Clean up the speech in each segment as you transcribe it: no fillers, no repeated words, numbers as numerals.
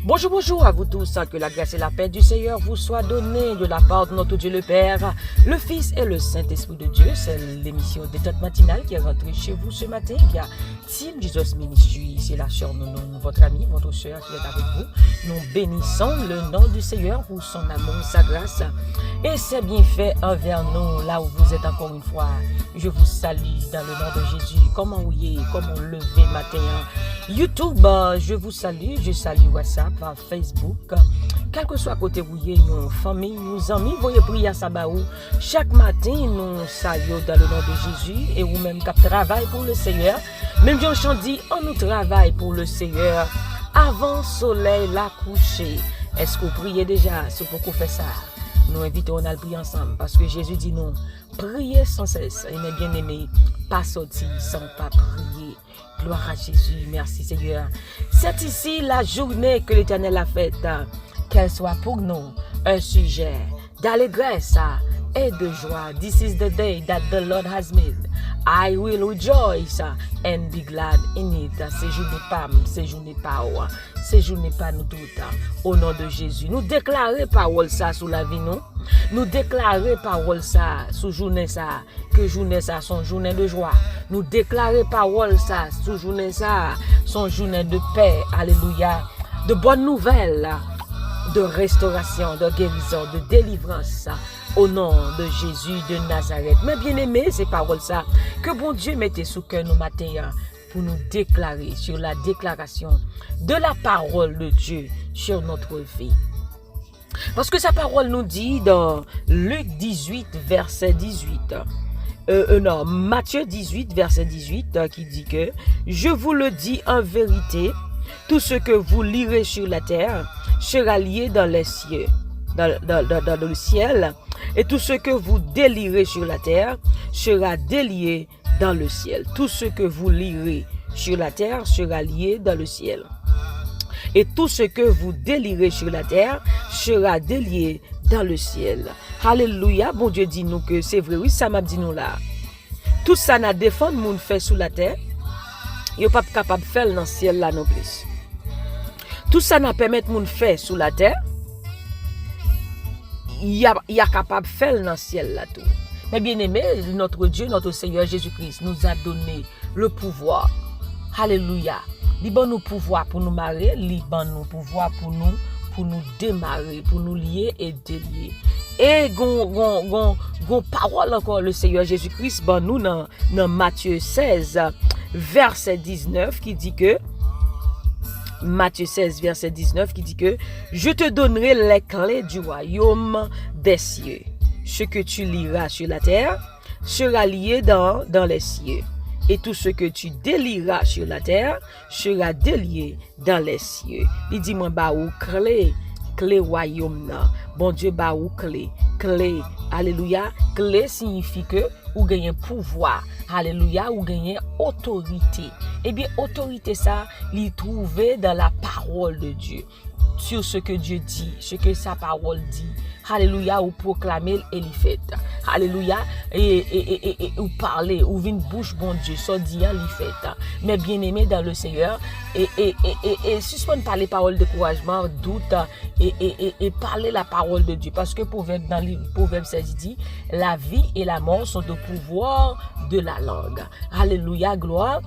Bonjour, bonjour à vous tous, que la grâce et la paix du Seigneur vous soient données de la part de notre Dieu le Père, le Fils et le Saint-Esprit de Dieu. C'est l'émission Détente matinale qui est rentrée chez vous ce matin via Team Jesus Ministry. C'est la sœur, votre ami, votre sœur qui est avec vous. Nous bénissons le nom du Seigneur pour son amour, sa grâce et ses bienfaits envers nous, là où vous êtes encore une fois. Je vous salue dans le nom de Jésus. Comment vous y est, comment lever matin. YouTube, je vous salue, je salue WhatsApp, Facebook, quel que soit côté où vous êtes, nos familles, nos amis, voyez prier à Sabaou. Chaque matin, nous saluons dans le nom de Jésus et vous-même qui travaillez pour le Seigneur. Même Jean dit, on nous travaille pour le Seigneur avant le soleil la coucher. Est-ce que vous priez déjà? C'est pour qu'on fait ça. Nous invitons à le prier ensemble parce que Jésus dit non, priez sans cesse. Et mes bien-aimés, pas sortir sans pas prier. Gloire à Jésus, merci Seigneur. C'est ici la journée que l'Éternel a faite, qu'elle soit pour nous un sujet d'allégresse et de joie. This is the day that the Lord has made. I will rejoice and be glad in it. Séjournez pas, séjournez pas, séjournez pas nous toutes. Au nom de Jésus, nous déclarons parole ça sous la vie nous. Nous déclarons parole ça sous journée ça, que journée ça son journée de joie. Nous déclarons parole ça sous journée ça, son journée de paix. Alléluia. De bonnes nouvelles, de restauration, de guérison, de délivrance. Au nom de Jésus de Nazareth. Mais bien aimé, ces paroles ça que bon Dieu mettait sous cœur nos matins pour nous déclarer sur la déclaration de la parole de Dieu sur notre vie. Parce que sa parole nous dit dans Luc 18, verset 18. Matthieu 18, verset 18, qui dit que je vous le dis en vérité, tout ce que vous lirez sur la terre sera lié dans les cieux. Dans le ciel, et tout ce que vous délirez sur la terre sera délié dans le ciel. Tout ce que vous lirez sur la terre sera lié dans le ciel. Et tout ce que vous délirez sur la terre sera délié dans le ciel. Alléluia, bon Dieu dit nous que c'est vrai, oui, ça m'a dit nous là. Tout ça n'a défendu moun fait sous la terre, il n'est pas capable de faire dans le ciel là non plus. Tout ça n'a permis moun faire sous la terre, il y a capable de faire dans le ciel là tout. Mais bien aimé, notre Dieu, notre Seigneur Jésus-Christ nous a donné le pouvoir. Alléluia. Il donne nous pouvoir pour nous marier, il donne nous pouvoir pour nous démarrer, pour nous lier et délier. Et gon parole encore le Seigneur Jésus-Christ bon nous dans Matthieu 16 verset 19 qui dit que Matthieu 16, verset 19, qui dit que « Je te donnerai les clés du royaume des cieux. Ce que tu liras sur la terre sera lié dans les cieux. Et tout ce que tu délieras sur la terre sera délié dans les cieux. » Il dit « Moi, bah ou clé royaume là. Bon Dieu, bah ou clé. Alléluia. Clé signifie que ou gagne pouvoir. Alléluia, ou gagne autorité. Eh bien, autorité ça, l'y trouver dans la parole de Dieu. Sur ce que Dieu dit, ce que sa parole dit. Alléluia, ou proclamer et l'y fait. Alléluia, et ou parler, ou vine bouche bon Dieu, ça dit l'y fait. Mais bien aimé dans le Seigneur, et suspendre parler parole de couragement, doute, et parler la parole de Dieu. Parce que dans le Proverbe 16 dit, la vie et la mort sont au pouvoir de la langue. Alléluia, gloire.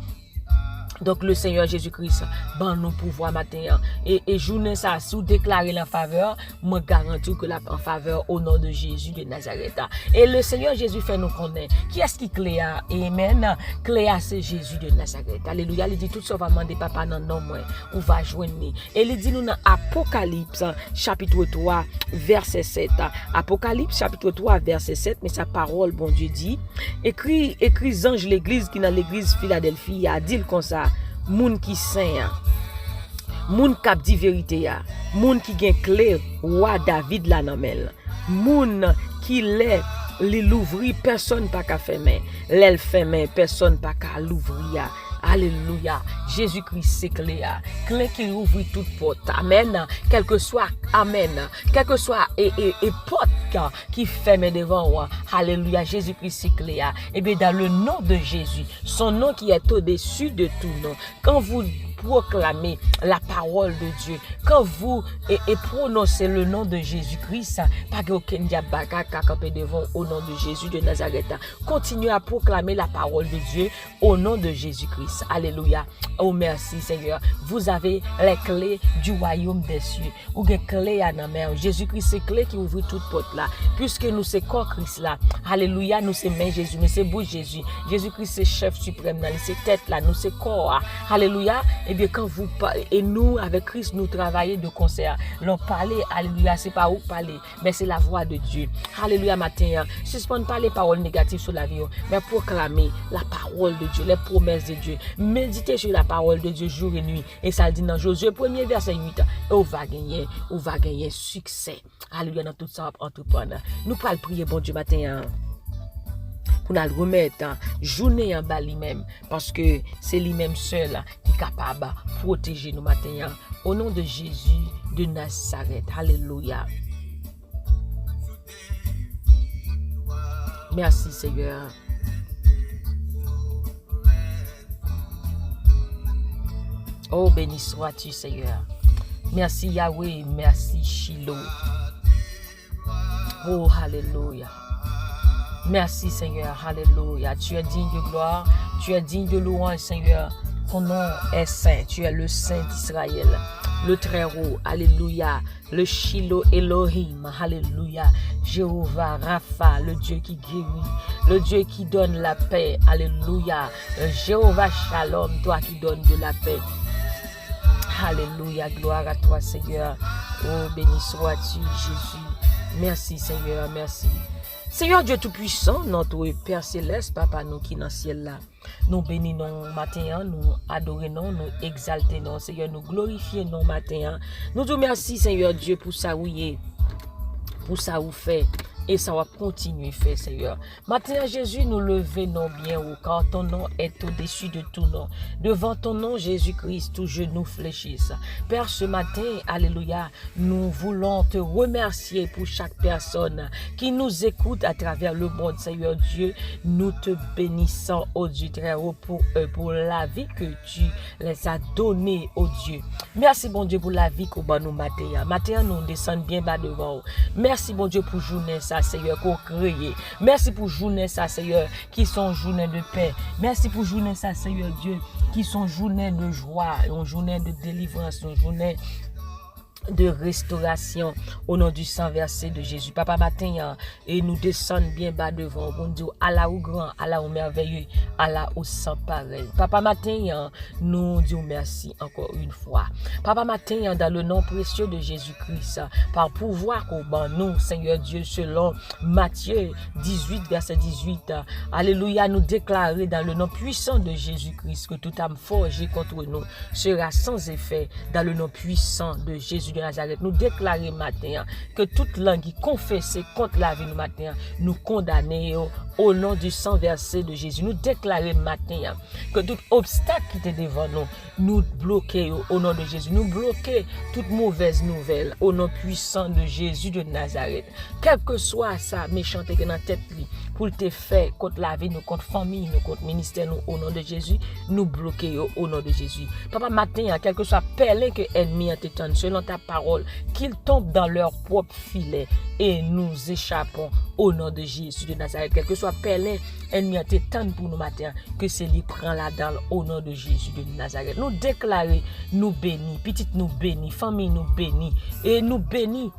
Donc le Seigneur Jésus-Christ ban nous pouvoir matin et journée ça sous déclarer la faveur, moi garantis que la en faveur au nom de Jésus de Nazareth. Et le Seigneur Jésus fait nous connaître qui est-ce qui Cléa? Amen. Cléa c'est Jésus de Nazareth. Alléluia. Il dit tout ça va demander papa dans nom moi ou va joindre. Et il dit nous dans Apocalypse chapitre 3 verset 7. Apocalypse chapitre 3 verset 7, mais sa parole bon Dieu dit écrit ange l'église qui dans l'église Philadelphie a dit comme ça. Moun qui saint, moun kap di vérité ya, moun qui gen clé roi David la namel, moun qui li l'ouvri personne pas ka fermer, l'el fermer personne pas ka l'ouvrir. Alléluia. Jésus-Christ c'est clé qui ouvre toute porte. Amen. Quel que soit et porte qui ferme devant moi. Alléluia. Jésus-Christ c'est clé. Et bien dans le nom de Jésus, son nom qui est au-dessus de tout nom. Quand vous proclamez la parole de Dieu, quand vous prononcez le nom de Jésus-Christ, pas aucun diable qui camper devant au nom de Jésus de Nazareth. Continuez à proclamer la parole de Dieu au nom de Jésus-Christ. Alléluia. Oh merci Seigneur. Vous avez les clés du royaume des cieux. Ou des clés à la main. Jésus-Christ c'est clé qui ouvre toute porte là. Puisque nous c'est corps Christ là. Alléluia. Nous c'est main Jésus. Nous c'est bouche Jésus. Jésus-Christ c'est chef suprême là. C'est tête là. Nous c'est corps. Alléluia. Et bien quand vous parlez, et nous avec Christ nous travaillons de concert. L'on parler. Alléluia. C'est pas où parler. Mais c'est la voix de Dieu. Alléluia matin. Suspend pas les paroles négatives sur la vie. Mais proclamer la parole de Dieu. Les promesses de Dieu. Méditez sur la parole de Dieu jour et nuit. Et ça dit dans Josué 1er verset 8. Et on va gagner succès. Alléluia dans tout ça entreprendre. Nous pas le prier bon Dieu matin. Pour nous remettre journée en bas lui-même. Parce que c'est lui-même seul qui est capable de protéger nous matin. Au nom de Jésus de Nazareth. Alléluia. Merci Seigneur. Oh, béni sois-tu, Seigneur. Merci Yahweh, merci Shiloh. Oh, alléluia. Merci Seigneur, alléluia. Tu es digne de gloire, tu es digne de louange, Seigneur. Ton nom est saint, tu es le Saint d'Israël, le Très-Haut, alléluia. Le Shiloh Elohim, alléluia. Jéhovah Rapha, le Dieu qui guérit, le Dieu qui donne la paix, alléluia. Jéhovah Shalom, toi qui donnes de la paix. Alléluia, gloire à toi Seigneur. Oh, béni sois-tu Jésus. Merci Seigneur, merci. Seigneur Dieu Tout-Puissant, notre Père Céleste, Papa nous qui dans le ciel là. Nous bénissons matin, nous adorons, nous exaltons, Seigneur, nous glorifions matin. Nous te remercions Seigneur Dieu pour ça où il est, pour ça où fait. Et ça va continuer faire, Seigneur. Maintenant, Jésus, nous levons bien haut, car ton nom est au-dessus de tout nom. Devant ton nom, Jésus-Christ, tous genoux fléchissent. Père, ce matin, alléluia, nous voulons te remercier pour chaque personne qui nous écoute à travers le monde, Seigneur Dieu. Nous te bénissons, ô Dieu très haut, pour eux, pour la vie que tu les as donnée, ô Dieu. Merci, bon Dieu, pour la vie qu'on va nous matin. Matin, nous descendons bien bas devant. Merci, bon Dieu, pour journée ça. Seigneur, qu'on crée. Merci pour journée ça, Seigneur, qui sont journées de paix. Merci pour journée ça, Seigneur Dieu, qui sont journées de joie, une journée de délivrance, une journée de restauration au nom du sang versé de Jésus. Papa matin, et nous descendons bien bas devant, bon Dieu, Allah au grand, Allah au merveilleux, Allah au sans pareil. Papa matin, nous disons merci encore une fois. Papa matin, dans le nom précieux de Jésus-Christ, par pouvoir qu'on bat nous, Seigneur Dieu, selon Matthieu 18, verset 18, alléluia, nous déclarer dans le nom puissant de Jésus-Christ que toute âme forgée contre nous sera sans effet dans le nom puissant de Jésus de Nazareth. Nous déclarer matin que toute langue qui confesse contre la vie nous matin, nous condamner au nom du sang versé de Jésus. Nous déclarer matin que tout obstacle qui était devant nous, nous bloquer au nom de Jésus. Nous bloquer toute mauvaise nouvelle au nom puissant de Jésus de Nazareth. Quel que soit sa méchanteté dans la tête pour te faire contre la vie, nous contre famille, nous contre ministère, nous au nom de Jésus, nous bloquer au nom de Jésus. Papa matin, quel que soit pèlerin que ennemi a t'étonne selon ta parole, qu'ils tombent dans leur propre filet et nous échappons au nom de Jésus de Nazareth. Quel que soit pèlerin ennemi a t'étonne pour nous matin, que c'est lui prend la dalle au nom de Jésus de Nazareth. Nous déclarer, nous bénis, petite nous bénis, famille nous bénis et nous bénis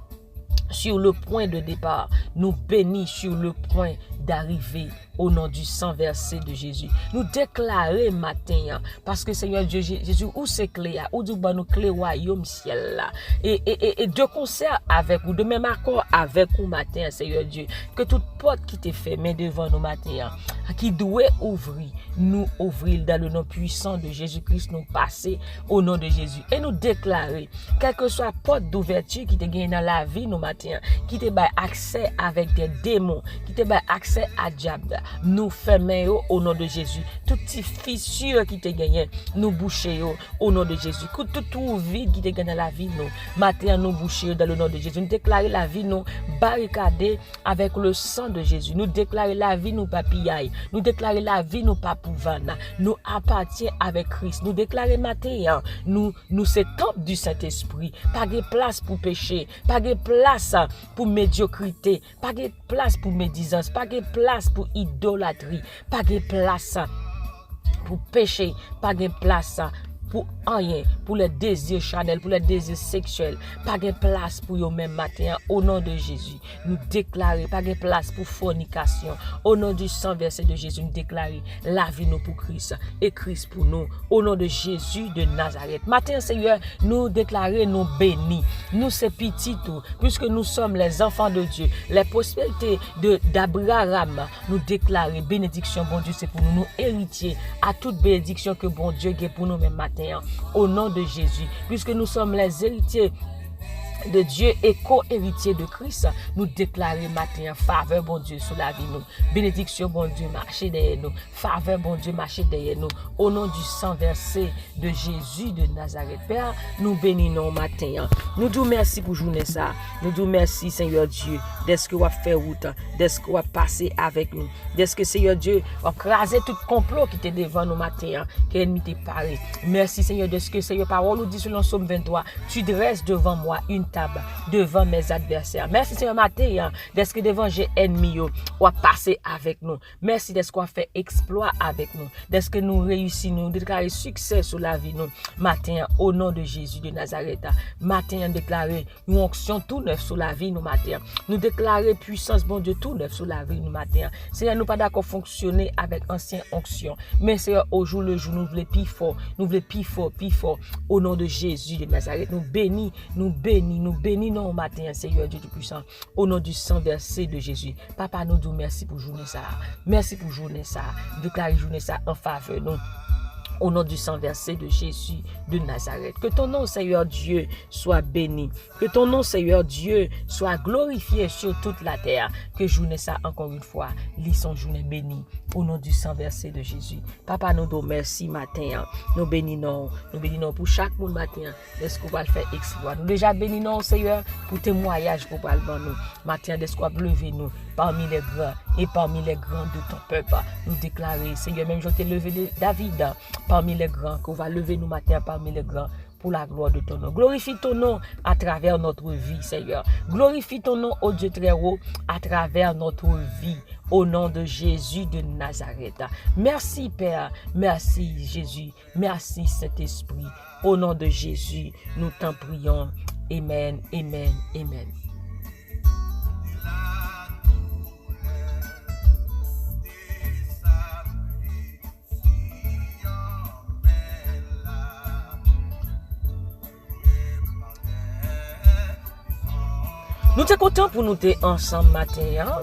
sur le point de départ, nous bénis sur le point d'arriver au nom du sang versé de Jésus. Nous déclarer matin, parce que Seigneur Dieu, Jésus, où c'est clé, où du nous clé royaume ciel là, et de concert avec vous, de même accord avec vous matin, Seigneur Dieu, que toute porte qui t'est fermée devant nous matin, qui doit ouvrir, nous ouvrir dans le nom puissant de Jésus-Christ, nous passer au nom de Jésus, et nous déclarer, quelle que soit porte d'ouverture qui te gagne dans la vie nous matin, qui te baille accès avec des démons, qui te baille accès à diable, nous fermons au nom de Jésus. Toutes ces fissures qui te gagnent, nous bouchons au nom de Jésus. Tout vide qui te gagne dans la vie, nous, matin, nous bouchons dans le nom de Jésus. Nous déclarons la vie, nous barricadée avec le sang de Jésus. Nous déclarons la vie, nous papillaille. Nous déclarons la vie, nous pas pouvana. Nous appartient avec Christ. Nous déclarons matin, nous c'est temple du Saint-Esprit. Pas de place pour péché, pas de place pour médiocrité, pas de place pour médisance, pas de place pour idolâtrie, pas de place pour péché, pas de place pour rien, pour les désirs charnels, pour les désirs sexuels, pas de place pour eux même matin, au nom de Jésus. Nous déclarons, pas de place pour fornication, au nom du sang versé de Jésus, nous déclarons la vie nous pour Christ et Christ pour nous, au nom de Jésus de Nazareth. Matin, Seigneur, nous déclarons nous bénis, nous c'est petit tout, puisque nous sommes les enfants de Dieu, les prospérités d'Abraham, nous déclarons bénédiction, bon Dieu, c'est pour nous, nous héritiers à toute bénédiction que bon Dieu a pour nous même matin. Au nom de Jésus, puisque nous sommes les héritiers de Dieu et co-héritiers de Christ, nous déclarons matin faveur bon Dieu sur la vie nous, bénédiction bon Dieu marcher derrière nous, faveur bon Dieu marcher derrière nous, au nom du sang versé de Jésus de Nazareth. Père, nous bénissons matin, nous disons merci pour journée ça, nous disons merci Seigneur Dieu, d'est-ce que vous avez fait route, d'est-ce que vous avez passé avec nous, d'est-ce que Seigneur Dieu a crasé tout complot qui était devant nous matin, que l'ennemi t'est paré. Merci Seigneur, de ce que Seigneur parole nous dit sur le Psaume 23, tu dresses devant moi une table devant mes adversaires. Merci Seigneur matin, d'est-ce que devant j'ai ennemi ou a passé avec nous. Merci d'est-ce qu'on a fait exploit avec nous. D'est-ce que nous réussissons, nous déclarer succès sur la vie nous. Matin, au nom de Jésus de Nazareth. Matin, déclarer une onction tout neuf sur la vie nous matin. Nous déclarer puissance bon Dieu tout neuf sur la vie nous matin. Seigneur, nous pas d'accord fonctionner avec ancienne onction, mais Seigneur au jour le jour nous voulons plus fort, au nom de Jésus de Nazareth. Nous bénis non matin, Seigneur Dieu Tout-Puissant, au nom du sang versé de Jésus. Papa, nous disons merci pour journée ça. Merci pour journée ça. Déclarer journée ça en faveur nous. Au nom du sang versé de Jésus de Nazareth. Que ton nom, Seigneur Dieu, soit béni. Que ton nom, Seigneur Dieu, soit glorifié sur toute la terre. Que journée ça, encore une fois, lit son journée bénie. Au nom du sang versé de Jésus. Papa, nous disons merci matin. Nous bénissons pour chaque monde matin. Est-ce qu'on va le faire exploit? Nous déjà bénissons, Seigneur, pour témoignage pour parler de nous. Matin, est-ce qu'on va lever nous parmi les grands et parmi les grands de ton peuple. Nous déclarer, Seigneur, même je t'ai levé David parmi les grands, qu'on va lever nous matin parmi les grands pour la gloire de ton nom. Glorifie ton nom à travers notre vie, Seigneur. Glorifie ton nom, ô Dieu très haut, à travers notre vie, au nom de Jésus de Nazareth. Merci Père, merci Jésus, merci Saint-Esprit. Au nom de Jésus, nous t'en prions. Amen, amen, amen. Nous sommes contents pour nous être ensemble matin,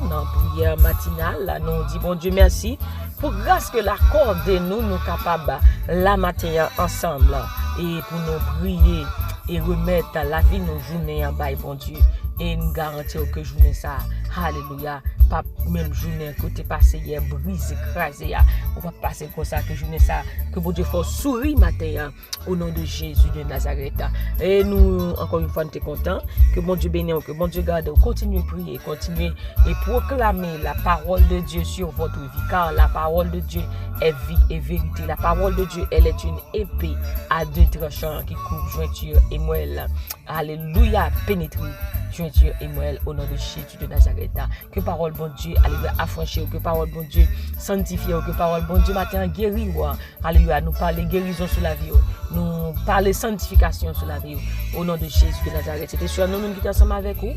dans la prière matinale. Nous disons bon Dieu merci pour grâce que l'accordé nous capables la matin ensemble et pour nous prier et remettre la vie nos journées en bas bon Dieu et nous garantir que journée ça, alléluia, pas même journée côté passé hier brise écrasé, on va passer comme ça que journée ça que bon Dieu fasse sourire matin au nom de Jésus de Nazareth. Et nous encore une fois nous sommes contents que bon Dieu bénisse, que bon Dieu garde, continuez à prier, continuez et proclamer la parole de Dieu sur votre vie, car la parole de Dieu est vie et vérité. La parole de Dieu, elle est une épée à deux tranchants qui coupe jointure et moelle. Alléluia, pénétrer jointure et moelle au nom de Jésus de Nazareth. Que parole bon Dieu, alléluia, affranchir, que parole bon Dieu, sanctifier, que parole bon Dieu, matin guérir, alléluia, nous parler guérison sur la vie, nous parler sanctification sur la vie, au nom de Jésus de Nazareth. C'était sur nous qui sommes ensemble avec vous.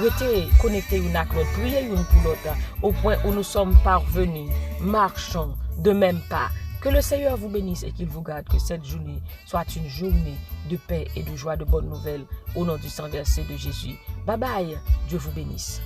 Restez connectés une à l'autre, priez une pour l'autre, au point où nous sommes parvenus, marchons de même pas. Que le Seigneur vous bénisse et qu'il vous garde, que cette journée soit une journée de paix et de joie, de bonnes nouvelles, au nom du sang versé de Jésus. Bye bye, Dieu vous bénisse.